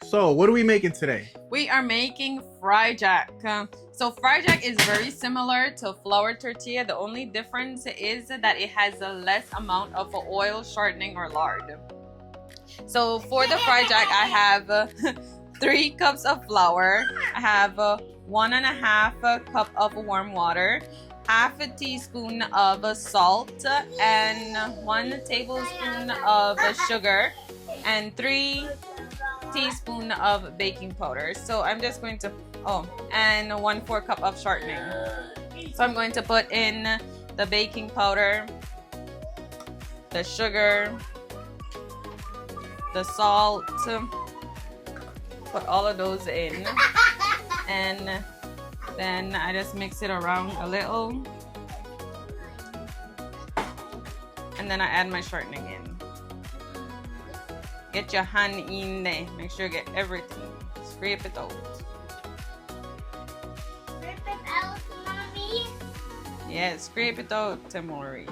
So, what are we making today? We are making fried jack. So fried jack is very similar to flour tortilla. The only difference is that it has a less amount of oil, shortening, or lard. So for the fried jack, I have 3 cups of flour. I have 1.5 cup of warm water, half a teaspoon of salt, and 1 tablespoon of sugar, and 3 teaspoon of baking powder. So I'm just going to and 1/4 cup of shortening. So I'm going to put in the baking powder, the sugar, the salt, put all of those in, and then I just mix it around a little, and then I add my shortening in. Get your hand in there. Make sure you get everything. Scrape it out. Scrape it out, Mommy. Yeah, scrape it out, Tamori.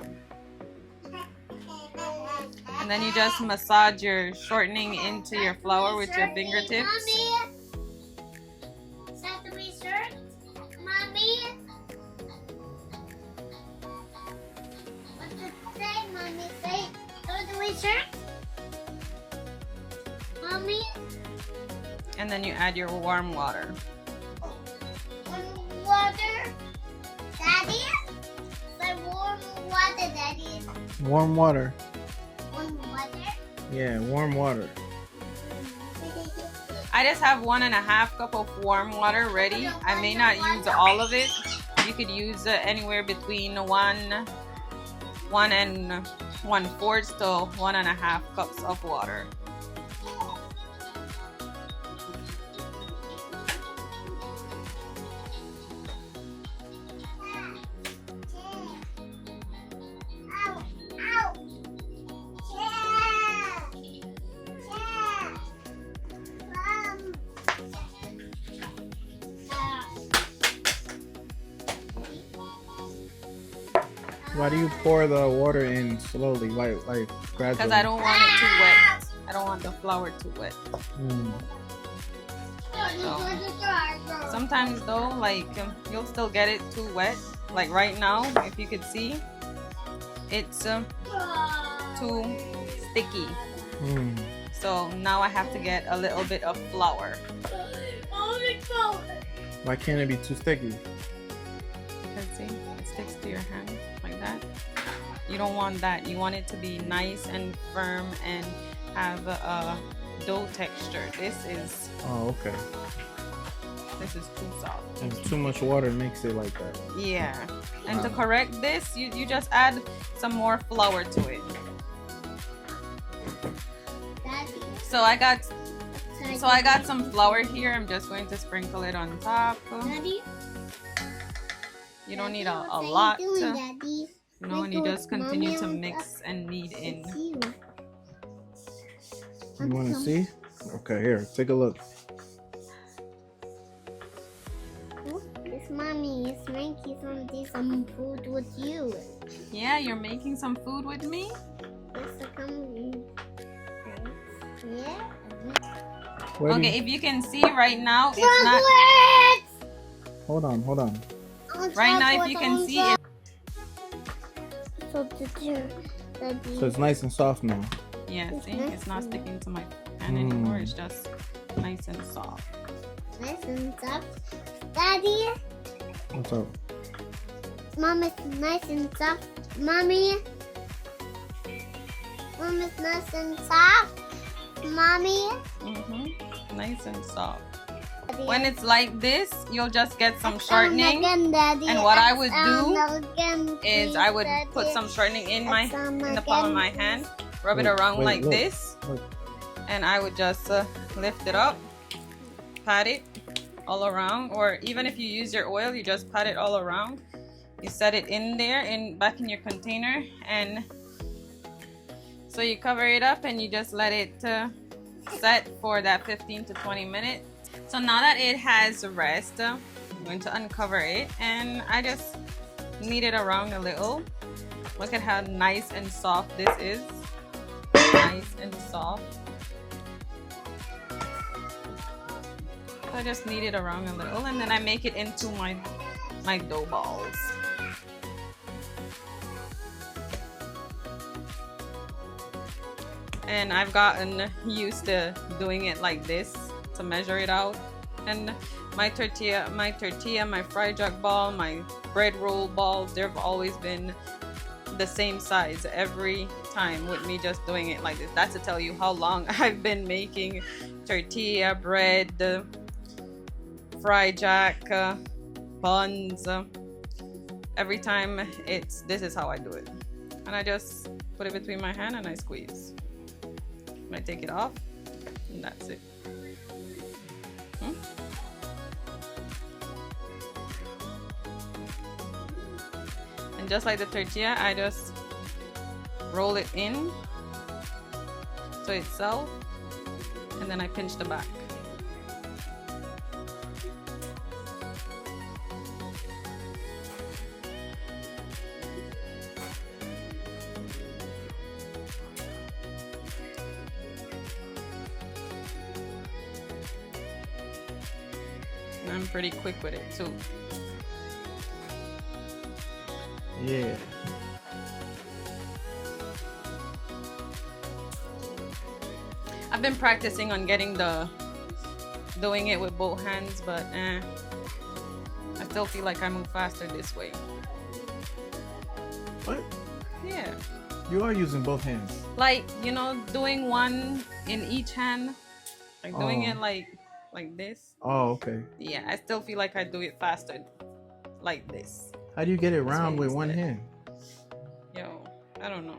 And then you just massage your shortening into your flour with your fingertips. Mommy. Is that the way shirt? Mommy. What did it say, Mommy? Say, throw the way shirt? Mommy? And then you add your warm water. Warm water? Daddy? Say warm water, Daddy. Warm water. Warm water? Yeah, warm water. I just have 1.5 cup of warm water ready. I may not use all of it. You could use anywhere between 1 and 1/4 to 1.5 cups of water. Why do you pour the water in slowly, like gradually? Because I don't want it too wet. I don't want the flour too wet. Sometimes though, like you'll still get it too wet. Like right now, if you could see, it's too sticky. So now I have to get a little bit of flour. Why can't it be too sticky? Because see, it sticks to your hand like that. You don't want that. You want it to be nice and firm and have a dough texture. This is okay. This is too soft. And too much water makes it like that. Yeah. And to correct this, you just add some more flour to it. So I got some flour here. I'm just going to sprinkle it on top. Daddy? You don't need a lot. Daddy? No, and you just continue to mix and knead in. You want to see? Okay, here, take a look. This Mommy is making some food with you. Yeah, you're making some food with me? Yeah. Okay, if you can see right now, it's not. Hold on. Right now, if you can see it. So it's nice and soft now. Yeah, see, it's not sticking to my hand anymore. It's just nice and soft. Nice and soft. Daddy? What's up? Mom is nice and soft. Mommy? Mom is nice and soft. Mommy? Nice and soft. When it's like this, you'll just get some shortening. Daddy. And what I would do is I would put some shortening in the palm of my hand, rub it around like this, and I would just lift it up, pat it all around, or even if you use your oil, you just pat it all around. You set it in there back in your container, and so you cover it up and you just let it set for that 15 to 20 minutes. So now that it has rest, I'm going to uncover it, and I just knead it around a little. Look at how nice and soft this is. Nice and soft. I just knead it around a little, and then I make it into my dough balls. And I've gotten used to doing it like this to measure it out. And my tortilla, my fried jack ball, my bread roll balls, they've always been the same size every time with me just doing it like this. That's to tell you how long I've been making tortilla, bread, fried jack, buns. Every time this is how I do it. And I just put it between my hand and I squeeze. I take it off, and that's it. And just like the tortilla, I just roll it in to itself, and then I pinch the back. I'm pretty quick with it too. Yeah. I've been practicing on doing it with both hands, but I still feel like I move faster this way. What? Yeah. You are using both hands. Like, you know, doing one in each hand, like doing it like this. Oh, okay. Yeah, I still feel like I do it faster like this. How do you get it round with one hand? Yo, I don't know.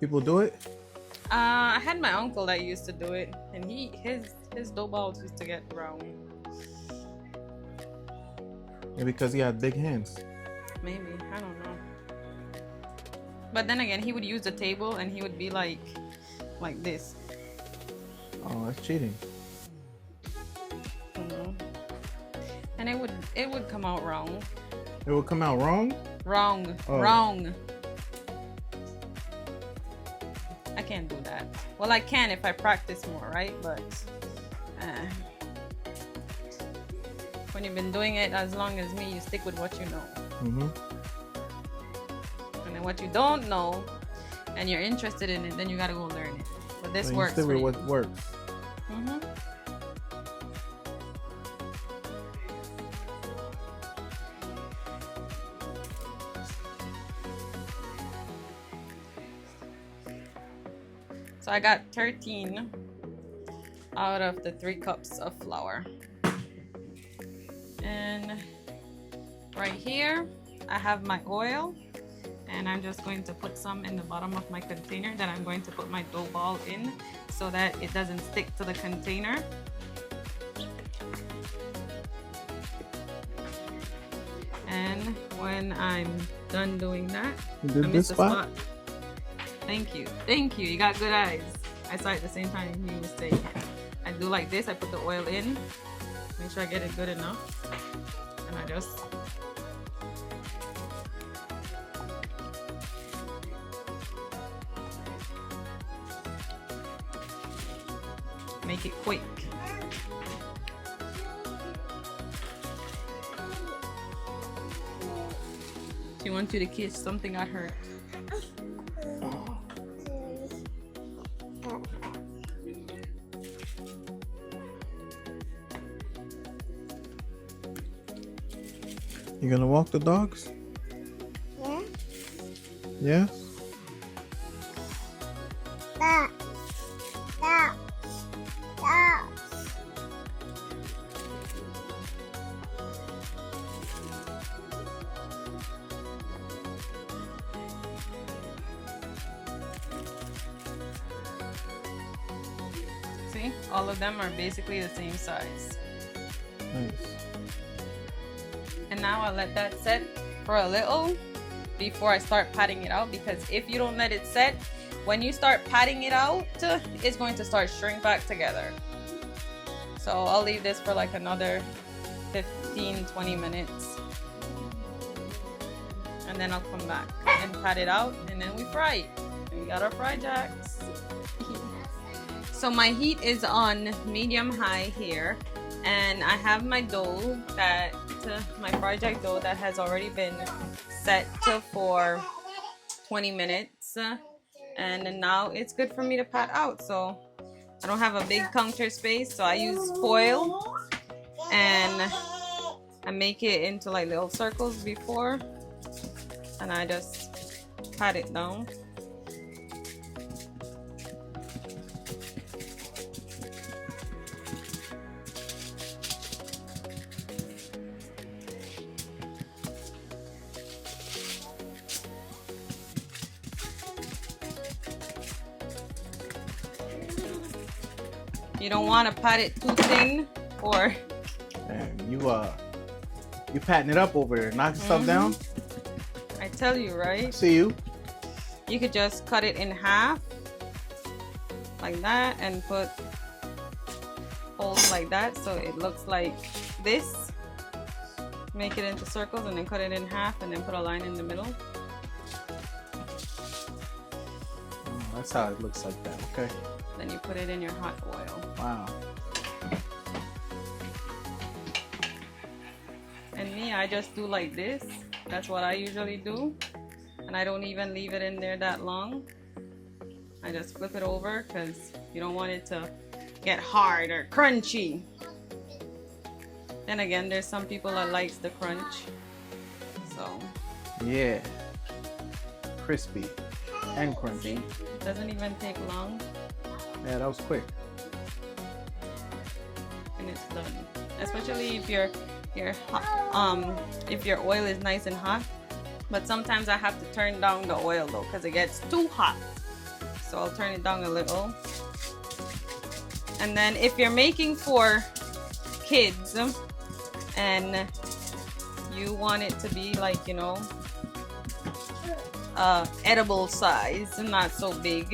People do it? I had my uncle that used to do it, and his dough balls used to get round. Yeah, because he had big hands. Maybe, I don't know. But then again, he would use the table and he would be like this. Oh, that's cheating. And it would come out wrong. It would come out wrong? Wrong. Oh. Wrong. I can't do that. Well, I can if I practice more, right? But when you've been doing it as long as me, you stick with what you know. Mm-hmm. And then what you don't know, and you're interested in it, then you gotta go learn it. But this works stick for with you. what works. Mm-hmm. So I got 13 out of the 3 cups of flour. And right here, I have my oil. And I'm just going to put some in the bottom of my container that I'm going to put my dough ball in so that it doesn't stick to the container. And when I'm done doing that, You did I this missed the spot? Thank you. Thank you. You got good eyes. I saw it at the same time he was saying it. I do like this. I put the oil in. Make sure I get it good enough. And I just make it quick. She wants you to kiss. Something got hurt. You gonna walk the dogs? Yeah. Yeah? Stop. Stop. Stop. See? All of them are basically the same size. Nice. And now I'll let that set for a little before I start patting it out, because if you don't let it set, when you start patting it out, it's going to start shrink back together. So I'll leave this for like another 15-20 minutes. And then I'll come back and pat it out, and then we fry it. And we got our fried jacks. So my heat is on medium high here. And I have my dough that my Fried Jack dough that has already been set for 20 minutes, and now it's good for me to pat out. So I don't have a big counter space, so I use foil and I make it into like little circles before, and I just pat it down. You don't want to pat it too thin, or And you patting it up over there. Knock yourself down. I tell you, I right? see you. You could just cut it in half like that and put holes like that so it looks like this. Make it into circles and then cut it in half and then put a line in the middle. Oh, that's how it looks like that. Okay. Then you put it in your hot oil. Wow. And me, I just do like this. That's what I usually do. And I don't even leave it in there that long. I just flip it over because you don't want it to get hard or crunchy. Then again, there's some people that likes the crunch. So, Yeah. Crispy and crunchy. see, it doesn't even take long Yeah, that was quick. and it's done. Especially if your if your oil is nice and hot. But sometimes I have to turn down the oil though because it gets too hot. So I'll turn it down a little. And then if you're making for kids and you want it to be like, you know, edible size and not so big,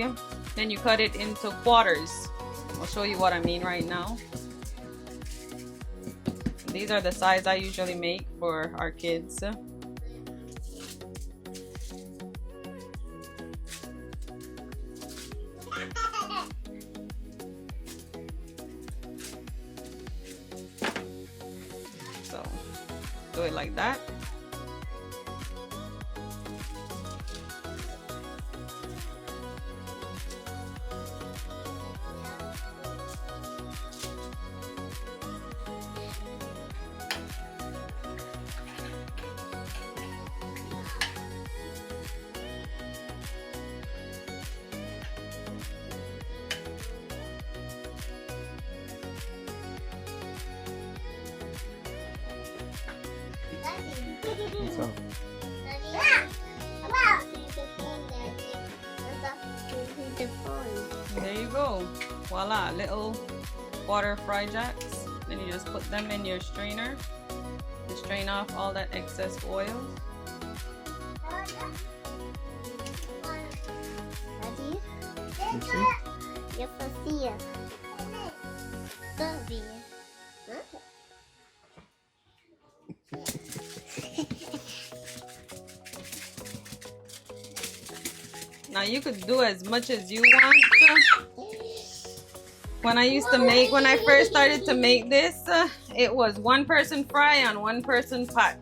then you cut it into quarters. I'll show you what I mean right now. These are the size I usually make for our kids. So do it like that. What's up? There you go. Voila, little water Fried Jacks. Then you just put them in your strainer to strain off all that excess oil. You see? Yes, I see it. Don't be. Now you could do as much as you want. When I first started to make this, it was one person fry and one person pat.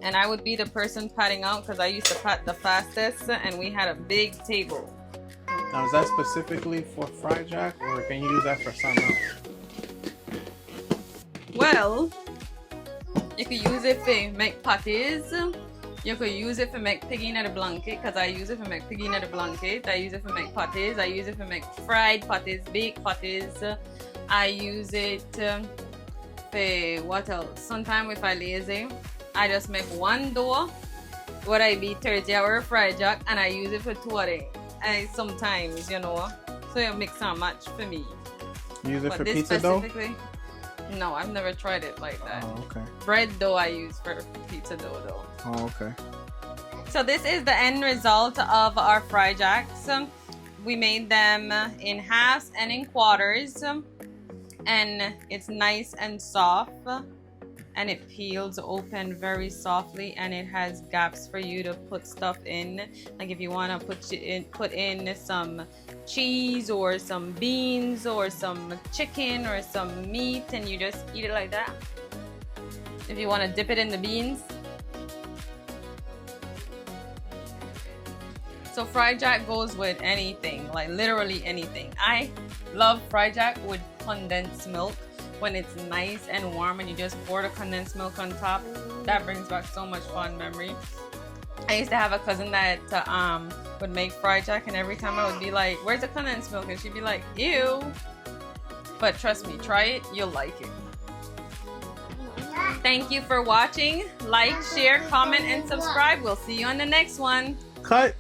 And I would be the person patting out because I used to pat the fastest and we had a big table. Now, is that specifically for Fried Jack, or can you use that for something else? Well, you could use it for make patties. You could use it for make piggy in the blanket because I use it for make piggy in the blanket. I use it for make patties. I use it for make fried patties, baked patties. I use it for what else? Sometimes if I lazy, I just make one dough. What I be 30-hour Fried Jack and I use it for 2 a day. I sometimes, you know, so you mix and match for me. You use it But for this pizza dough? specifically, no, I've never tried it like that. Oh, okay. Bread dough I use for pizza dough though. Oh, okay. So this is the end result of our Fried Jacks. We made them in halves and in quarters, and it's nice and soft. and it peels open very softly, and it has gaps for you to put stuff in. Like if you want to put in some cheese or some beans or some chicken or some meat, and you just eat it like that. If you want to dip it in the beans. So fried jack goes with anything, like literally anything. I love fried jack with condensed milk. When it's nice and warm and you just pour the condensed milk on top, that brings back so much fond memory. I used to have a cousin that would make fried jack, and every time I would be like, where's the condensed milk? And she'd be like, ew. But trust me, try it, you'll like it. Thank you for watching. Like, share, comment, and subscribe. We'll see you on the next one. Cut.